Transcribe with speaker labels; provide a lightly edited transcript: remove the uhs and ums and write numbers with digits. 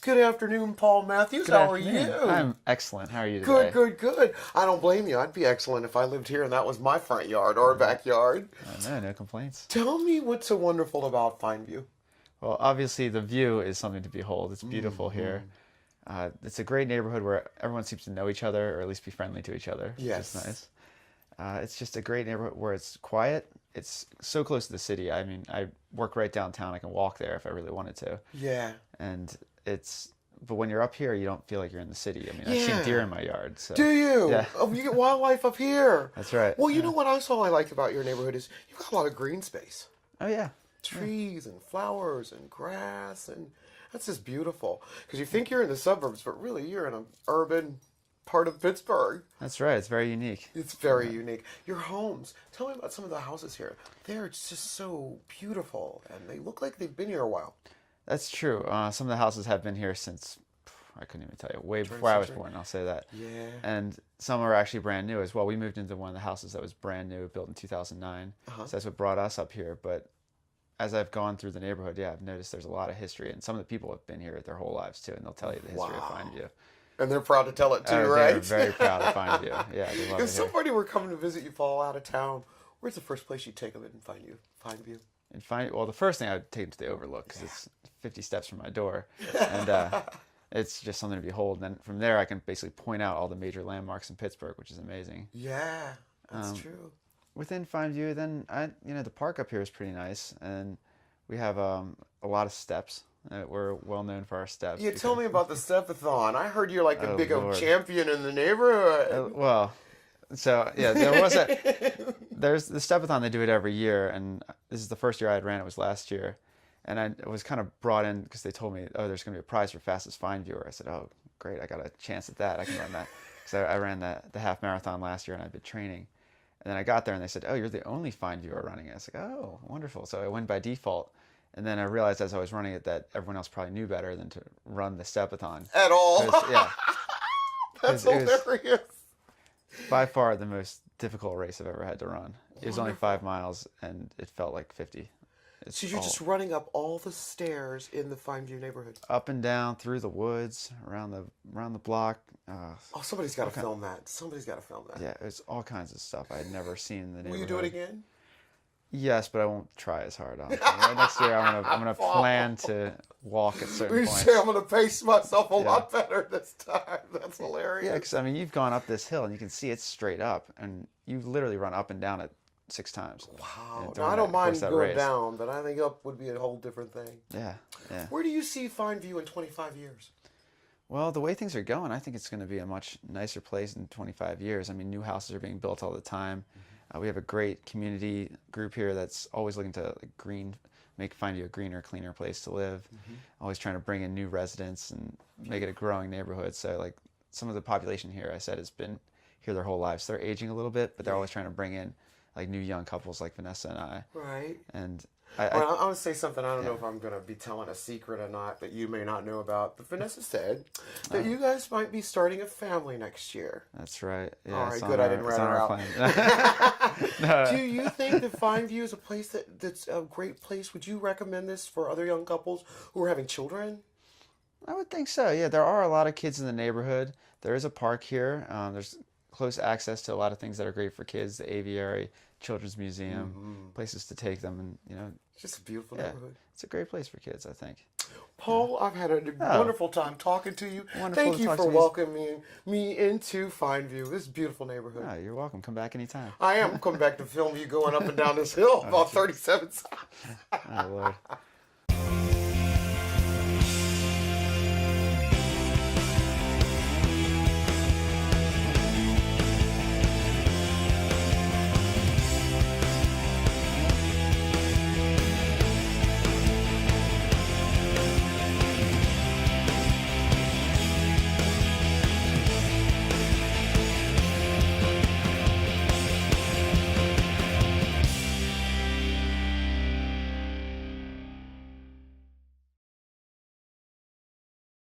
Speaker 1: Good afternoon, Paul Matthews. How are you?
Speaker 2: I'm excellent. How are you today?
Speaker 1: Good. I don't blame you. I'd be excellent if I lived here and that was my front yard or backyard.
Speaker 2: No complaints.
Speaker 1: Tell me what's so wonderful about Fineview.
Speaker 2: Well, obviously the view is something to behold. It's beautiful here. It's a great neighborhood where everyone seems to know each other or at least be friendly to each other.
Speaker 1: Yes.
Speaker 2: Which is nice. It's just a great neighborhood where it's quiet. It's so close to the city. I mean, I work right downtown. I can walk there if I really wanted to.
Speaker 1: Yeah.
Speaker 2: And but when you're up here, you don't feel like you're in the city. I mean, I've seen deer in my yard. So.
Speaker 1: Do you?
Speaker 2: Yeah.
Speaker 1: Oh, you get wildlife up here.
Speaker 2: That's right.
Speaker 1: Well, you know what I liked about your neighborhood is you've got a lot of green space.
Speaker 2: Oh, yeah.
Speaker 1: Trees and flowers and grass, and that's just beautiful. Because you think you're in the suburbs, but really you're in an urban part of Pittsburgh.
Speaker 2: That's right. It's very unique.
Speaker 1: It's very unique. Your homes. Tell me about some of the houses here. They're just so beautiful, and they look like they've been here a while.
Speaker 2: That's true. Some of the houses have been here since, I couldn't even tell you, way before I was born, I'll say that.
Speaker 1: Yeah.
Speaker 2: And some are actually brand new as well. We moved into one of the houses that was brand new, built in 2009. So that's what brought us up here. But as I've gone through the neighborhood, I've noticed there's a lot of history. And some of the people have been here their whole lives, too. And they'll tell you the history of Fineview.
Speaker 1: And they're proud to tell it, too, right?
Speaker 2: They're very proud of Fineview. Yeah, they love it.
Speaker 1: If somebody were coming to visit you, fall out of town, where's the first place you'd take them in Fineview?
Speaker 2: Well, the first thing I would take them to the Overlook because it's 50 steps from my door, and it's just something to behold. And then from there, I can basically point out all the major landmarks in Pittsburgh, which is amazing.
Speaker 1: Yeah, that's true.
Speaker 2: Within Fineview, then the park up here is pretty nice, and we have a lot of steps. We're well known for our steps.
Speaker 1: Yeah, tell me about the stepathon. I heard you're like the big champion in the neighborhood.
Speaker 2: There's the stepathon. They do it every year, and this is the first year I had ran. It was last year, and I was kind of brought in because they told me, oh, there's going to be a prize for fastest Fineviewer. I said, oh, great, I got a chance at that. I can run that because I ran the half marathon last year, and I'd been training. And then I got there, and they said, oh, you're the only Fineviewer running it. I was like, oh, wonderful. So I went by default. And then I realized as I was running it that everyone else probably knew better than to run the stepathon.
Speaker 1: At all.
Speaker 2: Yeah.
Speaker 1: That's hilarious.
Speaker 2: It was by far the most difficult race I've ever had to run. It was only 5 miles, and it felt like 50.
Speaker 1: So you're just running up all the stairs in the Fineview neighborhood?
Speaker 2: Up and down, through the woods, around the block.
Speaker 1: Somebody's got to film that.
Speaker 2: Yeah, it's all kinds of stuff I had never seen in the neighborhood.
Speaker 1: Will you do it again?
Speaker 2: Yes, but I won't try as hard. Next year, I'm gonna plan to walk at certain points.
Speaker 1: I'm gonna pace myself a lot better this time. That's hilarious.
Speaker 2: Yeah, because you've gone up this hill and you can see it's straight up, and you literally run up and down it 6 times.
Speaker 1: Wow. Now, I don't mind going down, but I think up would be a whole different thing.
Speaker 2: Yeah.
Speaker 1: Where do you see Fineview in 25 years?
Speaker 2: Well, the way things are going, I think it's going to be a much nicer place in 25 years. I mean, new houses are being built all the time. We have a great community group here that's always looking to make Fineview a greener, cleaner place to live. Always trying to bring in new residents and make it a growing neighborhood. So, some of the population here, I said, has been here their whole lives. So they're aging a little bit, but they're always trying to bring in new young couples like Vanessa and I.
Speaker 1: Right.
Speaker 2: And
Speaker 1: I want to say something. I don't know if I'm going to be telling a secret or not that you may not know about. But Vanessa said that you guys might be starting a family next year.
Speaker 2: That's right. Yeah,
Speaker 1: all right, good. I didn't rat her out.
Speaker 2: No.
Speaker 1: Do you think that Fineview is a place that's a great place? Would you recommend this for other young couples who are having children?
Speaker 2: I would think so. Yeah, there are a lot of kids in the neighborhood. There is a park here. There's close access to a lot of things that are great for kids. The aviary, children's museum, places to take them, and
Speaker 1: it's just a beautiful neighborhood.
Speaker 2: It's a great place for kids, I think.
Speaker 1: Paul, I've had a wonderful time talking to you. Thank you for welcoming me into Fineview, this beautiful neighborhood.
Speaker 2: Oh, you're welcome. Come back anytime.
Speaker 1: I am coming back to film you going up and down this hill about 37 times.
Speaker 2: Oh, Lord.